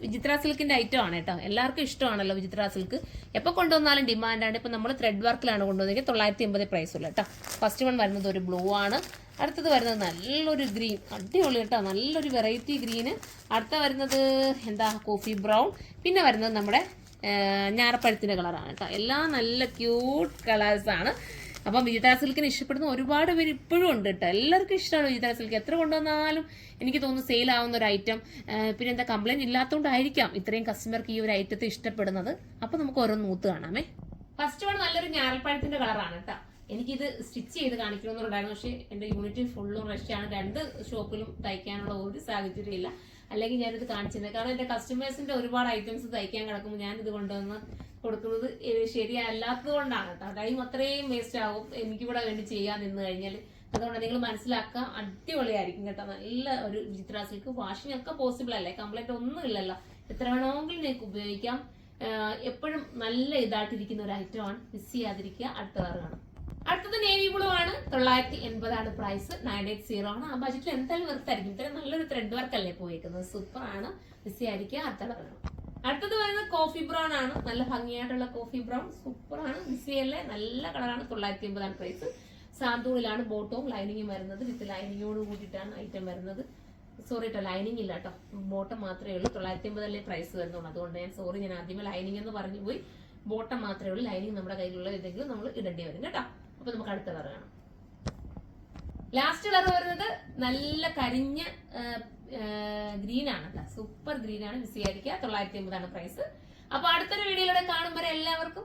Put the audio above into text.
വിചിത്ര സിൽക്കിന്റെ ഐറ്റം ആണ് കേട്ടോ. എല്ലാവർക്കും ഇഷ്ടമാണല്ലോ വിചിത്ര സിൽക്ക്. എപ്പോൾ കൊണ്ടുവന്നാലും ഡിമാൻഡാണ്. ഇപ്പൊ നമ്മൾ ത്രെഡ് വർക്കിലാണ് കൊണ്ടുവന്നെങ്കിൽ 980 പ്രൈസ് ഉള്ളു കേട്ടോ. ഫസ്റ്റ് വൺ വരുന്നത് ഒരു ബ്ലൂ ആണ്. അടുത്തത് വരുന്നത് നല്ലൊരു ഗ്രീൻ, അടിപൊളി കേട്ടോ, നല്ലൊരു വെറൈറ്റി ഗ്രീന്. അടുത്ത വരുന്നത് എന്താ കോഫി ബ്രൗൺ. പിന്നെ വരുന്നത് നമ്മുടെ ഞാറപ്പഴത്തിന്റെ കളറാണ് കേട്ടോ. എല്ലാം നല്ല ക്യൂട്ട് കളേഴ്സാണ്. അപ്പം വിചിത്ര സിൽക്കിന് ഇഷ്ടപ്പെടുന്ന ഒരുപാട് പേര് ഇപ്പോഴും ഉണ്ട് കേട്ടോ. എല്ലാവർക്കും ഇഷ്ടമാണ് വിചിത്ര സിൽക്ക്. എത്ര കൊണ്ടുവന്നാലും എനിക്ക് തോന്നുന്നു സെയിൽ ആവുന്ന ഒരു ഐറ്റം. പിന്നെ എന്താ കംപ്ലൈന്റ് ഇല്ലാത്തതുകൊണ്ടായിരിക്കാം ഇത്രയും കസ്റ്റമർക്ക് ഈ ഒരു ഐറ്റത്തെ ഇഷ്ടപ്പെടുന്നത്. അപ്പൊ നമുക്ക് ഓരോ നൂത്ത് കാണാമേ. ഫസ്റ്റ് വൺ നല്ലൊരു ഞാറപ്പഴത്തിന്റെ കളറാണ് കേട്ടോ. എനിക്കിത് സ്റ്റിച്ച് ചെയ്ത് കാണിക്കണമെന്നുണ്ടായിരുന്നു. പക്ഷേ എന്റെ യൂണിറ്റ് ഫുള്ളും റഷ്യാണ്. 2 ഷോപ്പിലും തയ്ക്കാനുള്ള ഒരു സാഹചര്യം ഇല്ല. അല്ലെങ്കിൽ ഞാനിത് കാണിച്ചിരുന്നത്. കാരണം എന്റെ കസ്റ്റമേഴ്സിന്റെ ഒരുപാട് ഐറ്റംസ് തയ്ക്കാൻ കിടക്കുമ്പോൾ ഞാനിത് കൊണ്ടുവന്ന് കൊടുക്കുന്നത് ശരിയല്ലാത്തത് കൊണ്ടാണ് കേട്ടോ. ടൈം അത്രയും വേസ്റ്റ് ആകും എനിക്കിവിടെ വേണ്ടി ചെയ്യാൻ നിന്ന് കഴിഞ്ഞാൽ. അതുകൊണ്ട് നിങ്ങൾ മനസ്സിലാക്കുക, അടിപൊളിയായിരിക്കും കേട്ടോ. നല്ല ഒരു വിചിത്ര സിൽക്ക്. വാഷിംഗ് ഒക്കെ പോസിബിൾ അല്ലേ, കംപ്ലൈന്റ് ഒന്നും ഇല്ലല്ലോ. എത്ര വേണമെങ്കിലും നിങ്ങൾക്ക് ഉപയോഗിക്കാം. എപ്പോഴും നല്ല ഇതായിട്ടിരിക്കുന്ന ഒരു ഐറ്റം ആണ്. മിസ് ചെയ്യാതിരിക്കുക. അടുത്ത കളർ കാണാം. അടുത്തത് നേവി ബ്ലൂ ആണ്. 980 ആണ് പ്രൈസ്. 980 ആണ്. ആ ബജറ്റിൽ എന്തായാലും വെറുത്തായിരിക്കും. ഇത്രയും നല്ലൊരു ത്രെഡ് വർക്ക് അല്ലേ പോയിരിക്കുന്നത്. സൂപ്പർ ആണ്. മിസ് ചെയ്യാതിരിക്കുക. അടുത്ത കളർ കാണാം. അടുത്തത് വരുന്നത് കോഫി ബ്രൗൺ ആണ്. നല്ല ഭംഗിയായിട്ടുള്ള കോഫി ബ്രൗൺ. സൂപ്പർ ആണ്. മിസ് ചെയ്യല്ലേ. നല്ല കളറാണ്. 980 ആണ് പ്രൈസ്. സാന്തൂണിലാണ് ബോട്ടവും ലൈനിങ്ങും വരുന്നത്. വിത്ത് ലൈനിങ്ങോട് കൂടിയിട്ടാണ് ഐറ്റം വരുന്നത്. സോറി കേട്ടോ, ലൈനിങ് ഇല്ല കേട്ടോ, ബോട്ടം മാത്രമേ ഉള്ളൂ. 980 പ്രൈസ് വരുന്നുള്ളൂ. അതുകൊണ്ട് ഞാൻ ആദ്യമേ ലൈനിങ് എന്ന് പറഞ്ഞു പോയി. ബോട്ടം മാത്രമേ ഉള്ളൂ. ലൈനിങ് നമ്മുടെ കയ്യിലുള്ള ഏതെങ്കിലും നമ്മൾ ഇടേണ്ടി വരും കേട്ടോ. അപ്പൊ നമുക്ക് അടുത്ത കളർ കാണാം. ലാസ്റ്റ് കളർ വരുന്നത് നല്ല കരിഞ്ഞ ഗ്രീൻ ആണ് കേട്ടോ. സൂപ്പർ ഗ്രീൻ ആണ്. മിസ് ചെയ്യാതിരിക്കുക. 980 ആണ് പ്രൈസ്. അപ്പൊ അടുത്തൊരു വീഡിയോയിലൂടെ കാണുമ്പോൾ എല്ലാവർക്കും